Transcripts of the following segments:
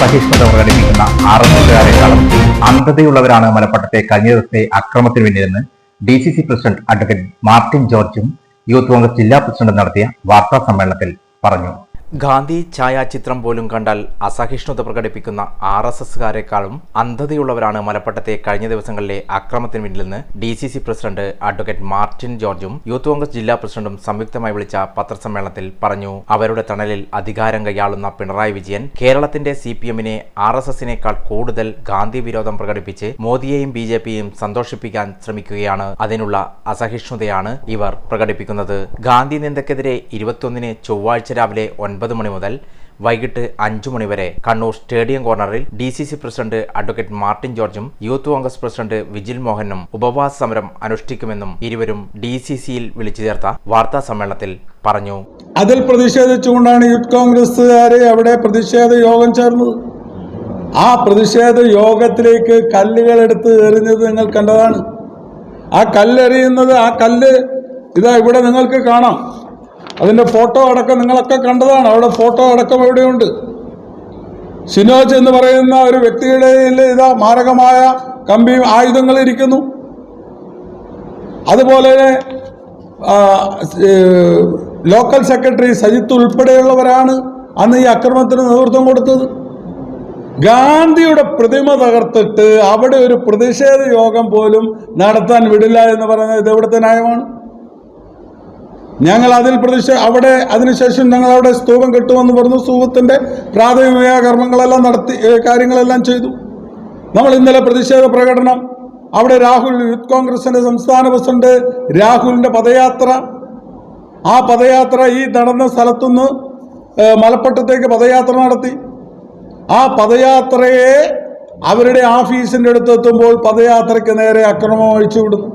അസഹിഷ്ണുത പ്രകടിപ്പിക്കുന്ന RSSകാരെക്കാളും അന്ധതയുള്ളവരാണ് മലപ്പട്ടത്തെ കഴിഞ്ഞ ദിവസത്തെ അക്രമത്തിന് പിന്നിലെന്ന് DCC പ്രസിഡന്റ് അഡ്വക്കേറ്റ് മാർട്ടിൻ ജോർജും യൂത്ത് കോൺഗ്രസ് ജില്ലാ പ്രസിഡന്റ് നടത്തിയ വാർത്താ സമ്മേളനത്തിൽ പറഞ്ഞു. ഗാന്ധി ഛായാചിത്രം പോലും കണ്ടാൽ അസഹിഷ്ണുത പ്രകടിപ്പിക്കുന്ന RSSകാരെക്കാളും അന്ധതയുള്ളവരാണ് മലപ്പട്ടത്തെ കഴിഞ്ഞ ദിവസങ്ങളിലെ അക്രമത്തിന് പിന്നിലെന്ന് DCC പ്രസിഡന്റ് അഡ്വക്കേറ്റ് മാർട്ടിൻ ജോർജും യൂത്ത് കോൺഗ്രസ് ജില്ലാ പ്രസിഡന്റും സംയുക്തമായി വിളിച്ച പത്രസമ്മേളനത്തിൽ പറഞ്ഞു. അവരുടെ തണലിൽ അധികാരം കൈയാളുന്ന പിണറായി വിജയൻ കേരളത്തിന്റെ CPMനെ RSSനേക്കാൾ കൂടുതൽ ഗാന്ധി വിരോധം പ്രകടിപ്പിച്ച് മോദിയെയും BJPയെയും സന്തോഷിപ്പിക്കാൻ ശ്രമിക്കുകയാണ്. അതിനുള്ള അസഹിഷ്ണുതയാണ് ഇവർ പ്രകടിപ്പിക്കുന്നത്. ഗാന്ധി നിന്ദക്കെതിരെ 21-ന് ചൊവ്വാഴ്ച രാവിലെ 9 മണി മുതൽ വൈകിട്ട് 5 മണി വരെ കണ്ണൂർ സ്റ്റേഡിയം കോർണറിൽ DCC പ്രസിഡന്റ് അഡ്വക്കേറ്റ് മാർട്ടിൻ ജോർജും യൂത്ത് കോൺഗ്രസ് പ്രസിഡന്റ് വിജിൽ മോഹനും ഉപവാസ സമരം അനുഷ്ഠിക്കുമെന്നും ഇരുവരും DCCയിൽ വിളിച്ചു ചേർത്ത വാർത്താ സമ്മേളനത്തിൽ പറഞ്ഞു. അതിൽ പ്രതിഷേധിച്ചുകൊണ്ടാണ് യൂത്ത് കോൺഗ്രസുകാരെ അവിടെ പ്രതിഷേധ യോഗം ചേർന്നത്. ആ പ്രതിഷേധ യോഗത്തിലേക്ക് കല്ലുകൾ എടുത്ത് എറിഞ്ഞത് നിങ്ങൾ കണ്ടതാണ്. ആ കല്ലെറിയുന്നത്, ആ കല്ല് ഇതാ ഇവിടെ നിങ്ങൾക്ക് കാണാം. അതിൻ്റെ ഫോട്ടോ അടക്കം നിങ്ങളൊക്കെ കണ്ടതാണ്. അവിടെ ഫോട്ടോ അടക്കം എവിടെയുണ്ട്. ഷിനോജ് എന്ന് പറയുന്ന ഒരു വ്യക്തിയുടെ ഇതാ മാരകമായ ആയുധങ്ങൾ ഇരിക്കുന്നു. അതുപോലെ ലോക്കൽ സെക്രട്ടറി സജിത്ത് ഉൾപ്പെടെയുള്ളവരാണ് അന്ന് ഈ അക്രമത്തിന് നേതൃത്വം കൊടുത്തത്. ഗാന്ധിയുടെ പ്രതിമ തകർത്തിട്ട് അവിടെ ഒരു പ്രതിഷേധ യോഗം പോലും നടത്താൻ വിടില്ല എന്ന് പറയുന്നത് ഇത് എവിടുത്തെ ന്യായമാണ്? ഞങ്ങൾ അതിൽ അവിടെ അതിനുശേഷം ഞങ്ങൾ അവിടെ സ്തൂപം കെട്ടുമെന്ന് പറഞ്ഞു. സ്തൂപത്തിൻ്റെ പ്രാഥമിക കർമ്മങ്ങളെല്ലാം നടത്തി, കാര്യങ്ങളെല്ലാം ചെയ്തു. നമ്മൾ ഇന്നലെ പ്രതിഷേധ പ്രകടനം അവിടെ രാഹുൽ, യൂത്ത് കോൺഗ്രസിൻ്റെ സംസ്ഥാന പ്രസിഡന്റ് രാഹുലിൻ്റെ പദയാത്ര, ആ പദയാത്ര ഈ നടന്ന സ്ഥലത്തുനിന്ന് മലപ്പട്ടത്തേക്ക് പദയാത്ര നടത്തി. ആ പദയാത്രയെ അവരുടെ ഓഫീസിൻ്റെ അടുത്തെത്തുമ്പോൾ പദയാത്രയ്ക്ക് നേരെ അക്രമം അഴിച്ചുവിടുന്നു.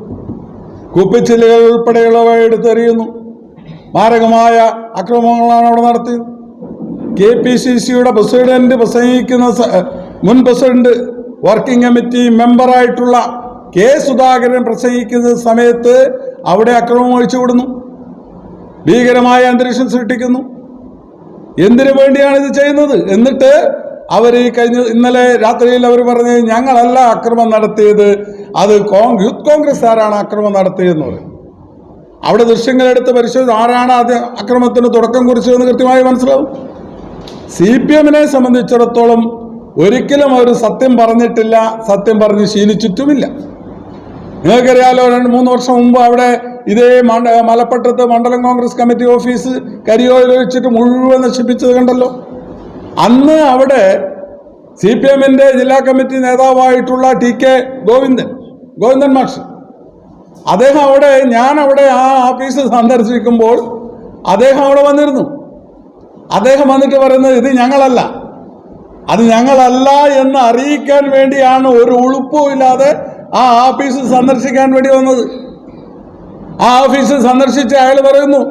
കുപ്പിച്ചില്ലുകൾ ഉൾപ്പെടെയുള്ളവ എടുത്തെറിയുന്നു. മാരകമായ അക്രമങ്ങളാണ് അവിടെ നടത്തിയത്. KPCCയുടെ പ്രസിഡന്റ് പ്രസംഗിക്കുന്ന മുൻ പ്രസിഡന്റ് വർക്കിംഗ് കമ്മിറ്റി മെമ്പറായിട്ടുള്ള K. സുധാകരൻ പ്രസംഗിക്കുന്ന സമയത്ത് അവിടെ അക്രമം അഴിച്ചുവിടുന്നു. ഭീകരമായ അന്തരീക്ഷം സൃഷ്ടിക്കുന്നു. എന്തിനു വേണ്ടിയാണ് ഇത് ചെയ്യുന്നത്? എന്നിട്ട് അവർ ഇന്നലെ രാത്രിയിൽ അവർ പറഞ്ഞത് ഞങ്ങളല്ല അക്രമം നടത്തിയത്, അത് യൂത്ത് കോൺഗ്രസ്സുകാരാണ് അക്രമം നടത്തിയതെന്ന് പറയും. അവിടെ ദൃശ്യങ്ങളെടുത്ത് പരിശോധിച്ച് ആരാണ് ആദ്യം അക്രമത്തിന് തുടക്കം കുറിച്ചതെന്ന് കൃത്യമായി മനസ്സിലാവും. CPMനെ സംബന്ധിച്ചിടത്തോളം ഒരിക്കലും അവർ സത്യം പറഞ്ഞിട്ടില്ല, സത്യം പറഞ്ഞ് ശീലിച്ചിട്ടുമില്ല. നിങ്ങൾക്കറിയാലോ, 2-3 വർഷം മുമ്പ് അവിടെ ഇതേ മലപ്പട്ടത്ത് മണ്ഡലം കോൺഗ്രസ് കമ്മിറ്റി ഓഫീസ് കരിയോയിൽ വെച്ചിട്ട് മുഴുവൻ നശിപ്പിച്ചത് കണ്ടല്ലോ. അന്ന് അവിടെ CPMന്റെ ജില്ലാ കമ്മിറ്റി നേതാവായിട്ടുള്ള TK ഗോവിന്ദൻ മാഷ്, അദ്ദേഹം അവിടെ, ഞാൻ അവിടെ ആ ഓഫീസ് സന്ദർശിക്കുമ്പോൾ അദ്ദേഹം അവിടെ വന്നിരുന്നു. അദ്ദേഹം വന്നിട്ട് പറയുന്നത് ഇത് ഞങ്ങളല്ല, അത് ഞങ്ങളല്ല എന്ന് അറിയിക്കാൻ വേണ്ടിയാണ് ഒരു ഉളുപ്പും ഇല്ലാതെ ആ ഓഫീസ് സന്ദർശിക്കാൻ വേണ്ടി വന്നത്. ആ ഓഫീസ് സന്ദർശിച്ച് അയാൾ പറയുന്നു,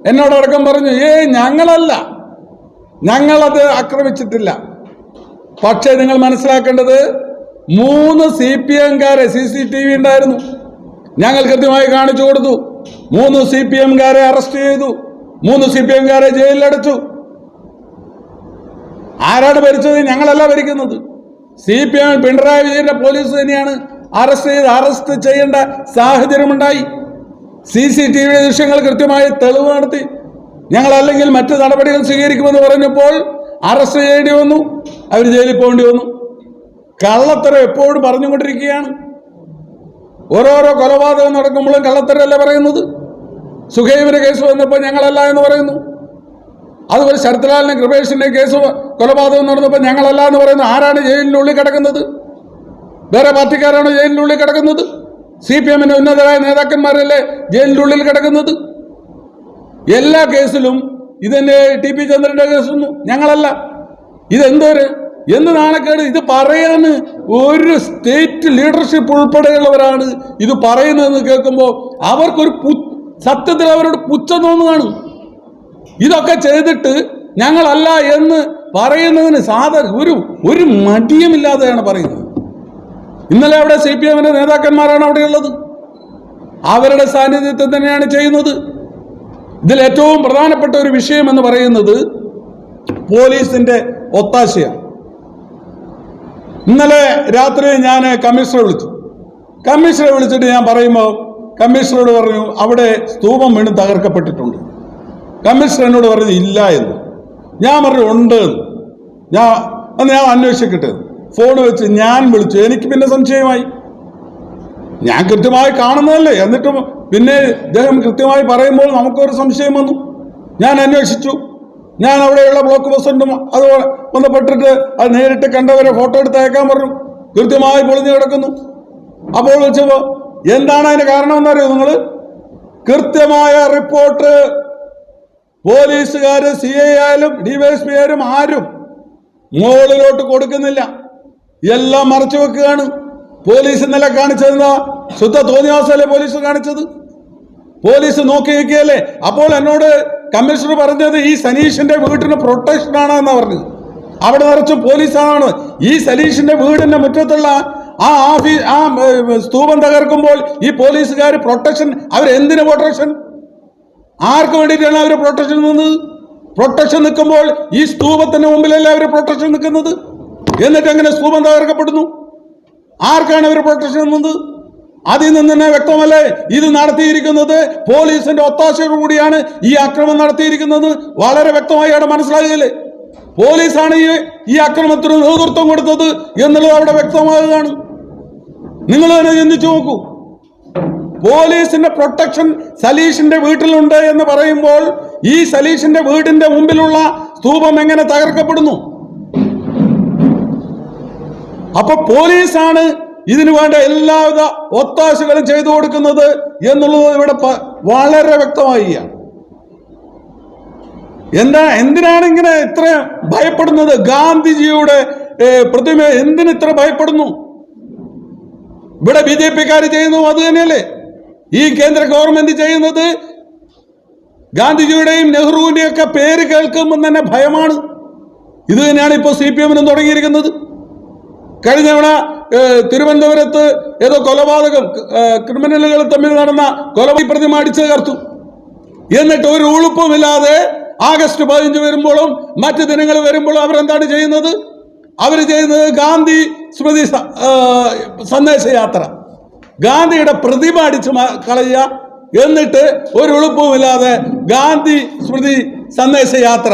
എന്നോടടക്കം പറഞ്ഞു, ഞങ്ങളല്ല, ഞങ്ങളത് ആക്രമിച്ചിട്ടില്ല. പക്ഷേ നിങ്ങൾ മനസ്സിലാക്കേണ്ടത് 3 CPMകാരെ CCTV ഉണ്ടായിരുന്നു. ഞങ്ങൾ കൃത്യമായി കാണിച്ചു കൊടുത്തു. 3 CPMകാരെ അറസ്റ്റ് ചെയ്തു, 3 CPMകാരെ ജയിലിലടച്ചു. ആരാണ് ഭരിച്ചത്? ഞങ്ങളല്ല ഭരിക്കുന്നത്. CPM പിണറായി വിജയന്റെ പോലീസ് തന്നെയാണ് അറസ്റ്റ് ചെയ്യേണ്ട സാഹചര്യമുണ്ടായി. CCTV ദൃശ്യങ്ങൾ കൃത്യമായി തെളിവ് നടത്തി. ഞങ്ങളല്ലെങ്കിൽ മറ്റ് നടപടികൾ സ്വീകരിക്കുമെന്ന് പറഞ്ഞപ്പോൾ അറസ്റ്റ് ചെയ്യേണ്ടി വന്നു, അവർ ജയിലിൽ പോകേണ്ടി വന്നു. കള്ളത്തരം എപ്പോഴും പറഞ്ഞുകൊണ്ടിരിക്കുകയാണ്. ഓരോരോ കൊലപാതകം നടക്കുമ്പോഴും കള്ളത്തരല്ലേ പറയുന്നത്. സുഖൈവിന്റെ കേസ് വന്നപ്പോൾ ഞങ്ങളല്ല എന്ന് പറയുന്നു. അതുപോലെ ശരത്ലാലിന്റെ കൃപേഷിന്റെ കേസ് കൊലപാതകം നടന്നപ്പോൾ ഞങ്ങളല്ല എന്ന് പറയുന്നു. ആരാണ് ജയിലിനുള്ളിൽ കിടക്കുന്നത്? വേറെ പാർട്ടിക്കാരാണ് ജയിലിനുള്ളിൽ കിടക്കുന്നത്? CPMന്റെ ഉന്നതരായ നേതാക്കന്മാരല്ലേ ജയിലിനുള്ളിൽ കിടക്കുന്നത്? എല്ലാ കേസിലും ഇതെന്നെ TP ചന്ദ്രന്റെ കേസൊന്നും ഞങ്ങളല്ല. എന്ത് നാണക്കേട്! ഇത് പറയാൻ ഒരു സ്റ്റേറ്റ് ലീഡർഷിപ്പ് ഉൾപ്പെടെയുള്ളവരാണ് ഇത് പറയുന്നതെന്ന് കേൾക്കുമ്പോൾ അവർക്കൊരു സത്യത്തിൽ അവരോട് പുച്ഛം തോന്നുകയാണ്. ഇതൊക്കെ ചെയ്തിട്ട് ഞങ്ങളല്ല എന്ന് പറയുന്നതിന് ഒരു മടിയുമില്ലാതെയാണ് പറയുന്നത്. ഇന്നലെ അവിടെ CPMന്റെ നേതാക്കന്മാരാണ് അവിടെയുള്ളത്. അവരുടെ സാന്നിധ്യത്തിൽ തന്നെയാണ് ചെയ്യുന്നത്. ഇതിൽ ഏറ്റവും പ്രധാനപ്പെട്ട ഒരു വിഷയം എന്ന് പറയുന്നത് പോലീസിന്റെ ഒത്താശയാണ്. ഇന്നലെ രാത്രി ഞാൻ കമ്മീഷണറെ വിളിച്ചിട്ട് ഞാൻ പറയുമ്പോൾ കമ്മീഷണറോട് പറഞ്ഞു അവിടെ സ്തൂപം വീണ് തകർക്കപ്പെട്ടിട്ടുണ്ട്. കമ്മീഷണർ എന്നോട് പറഞ്ഞു ഇല്ല എന്ന്. ഞാൻ പറഞ്ഞു ഉണ്ട്. ഞാൻ അന്വേഷിക്കട്ടെ. ഫോൺ വെച്ച് ഞാൻ വിളിച്ചു. എനിക്ക് പിന്നെ സംശയമായി. ഞാൻ കൃത്യമായി കാണുന്നതല്ലേ, എന്നിട്ടും പിന്നെ ഇദ്ദേഹം കൃത്യമായി പറയുമ്പോൾ നമുക്കൊരു സംശയം വന്നു. ഞാൻ അന്വേഷിച്ചു. ഞാൻ അവിടെയുള്ള ബ്ലോക്ക് പ്രസിഡന്റും അത് ബന്ധപ്പെട്ടിട്ട് അത് നേരിട്ട് കണ്ടവരെ ഫോട്ടോ എടുത്ത് അയക്കാൻ പറഞ്ഞു. കൃത്യമായി പൊളിഞ്ഞു കിടക്കുന്നു. അപ്പോൾ വെച്ചപ്പോൾ എന്താണ് അതിന്റെ കാരണം എന്നറിയോ നിങ്ങൾ? കൃത്യമായ റിപ്പോർട്ട് പോലീസുകാര് CI ആയാലും DYSP ആയാലും ആരും മുകളിലോട്ട് കൊടുക്കുന്നില്ല. എല്ലാം മറച്ചു വെക്കുകയാണ്. പോലീസ് ഇന്നലെ കാണിച്ചത് ശുദ്ധ തോന്നിവാസമല്ലേ പോലീസ് കാണിച്ചത്? പോലീസ് നോക്കി നിൽക്കുകയല്ലേ? അപ്പോൾ എന്നോട് കമ്മീഷണർ പറഞ്ഞത് ഈ സനീഷിന്റെ വീട്ടിന് പ്രൊട്ടക്ഷൻ ആണെന്നാ പറഞ്ഞത്. അവിടെ നിറച്ച് പോലീസാണ്. ഈ സനീഷിന്റെ വീടിന്റെ മുറ്റത്തുള്ള ആ സ്തൂപം തകർക്കുമ്പോൾ ഈ പോലീസുകാർ പ്രൊട്ടക്ഷൻ, അവരെന്തിനു പ്രൊട്ടക്ഷൻ? ആർക്ക് വേണ്ടിയിട്ടാണ് അവർ പ്രൊട്ടക്ഷൻ നിന്നത്? പ്രൊട്ടക്ഷൻ നിൽക്കുമ്പോൾ ഈ സ്തൂപത്തിന് മുമ്പിലല്ലേ അവർ പ്രൊട്ടക്ഷൻ നിൽക്കുന്നത്? എന്നിട്ട് എങ്ങനെ സ്തൂപം തകർക്കപ്പെടുന്നു? ആർക്കാണ് അവർ പ്രൊട്ടക്ഷൻ നിന്നത്? അതിൽ നിന്ന് തന്നെ വ്യക്തമല്ലേ ഇത് നടത്തിയിരിക്കുന്നത് പോലീസിന്റെ ഒത്താശയോടുകൂടിയാണ് ഈ ആക്രമണം നടത്തിയിരിക്കുന്നത്. വളരെ വ്യക്തമായി അവിടെ മനസ്സിലാകുകയല്ലേ? പോലീസാണ് ഈ ആക്രമണത്തിന് നേതൃത്വം കൊടുത്തത് എന്നുള്ളത് അവിടെ വ്യക്തമാകുകയാണ്. നിങ്ങൾ തന്നെ ചിന്തിച്ചു നോക്കൂ. പോലീസിന്റെ പ്രൊട്ടക്ഷൻ സലീഷിന്റെ വീട്ടിലുണ്ട് എന്ന് പറയുമ്പോൾ ഈ സലീഷിന്റെ വീടിന്റെ മുമ്പിലുള്ള സ്തൂപം എങ്ങനെ തകർക്കപ്പെടുന്നു? അപ്പൊ പോലീസാണ് ഇതിനു വേണ്ട എല്ലാവിധ ഒത്താശകളും ചെയ്തു കൊടുക്കുന്നത് എന്നുള്ളത് ഇവിടെ വളരെ വ്യക്തമായി. എന്തിനാണ് ഇങ്ങനെ ഇത്ര ഭയപ്പെടുന്നത്? ഗാന്ധിജിയുടെ പ്രതിമ എന്തിന് ഇത്ര ഭയപ്പെടുന്നു? ഇവിടെ BJP-ക്കാർ ചെയ്യുന്നു അത് തന്നെയല്ലേ ഈ കേന്ദ്ര ഗവൺമെന്റ് ചെയ്യുന്നത്? ഗാന്ധിജിയുടെയും നെഹ്റുവിന്റെയും ഒക്കെ പേര് കേൾക്കുമ്പോൾ തന്നെ ഭയമാണ്. ഇത് തന്നെയാണ് ഇപ്പോൾ CPM-നും തുടങ്ങിയിരിക്കുന്നത്. കഴിഞ്ഞ തവണ തിരുവനന്തപുരത്ത് ഏതോ കൊലപാതകം, ക്രിമിനലുകൾ തമ്മിൽ നടന്ന പ്രതിമ അടിച്ചു തകർത്തു. എന്നിട്ട് ഒരു ഉളുപ്പുമില്ലാതെ ആഗസ്റ്റ് 15 വരുമ്പോഴും മറ്റു ദിനങ്ങൾ വരുമ്പോഴും അവരെന്താണ് ചെയ്യുന്നത്? അവർ ചെയ്യുന്നത് ഗാന്ധി സ്മൃതി സന്ദേശയാത്ര, ഗാന്ധിയുടെ പ്രതിമ അടിച്ചു കളയുക, എന്നിട്ട് ഒരു ഉളുപ്പുമില്ലാതെ ഗാന്ധി സ്മൃതി സന്ദേശയാത്ര.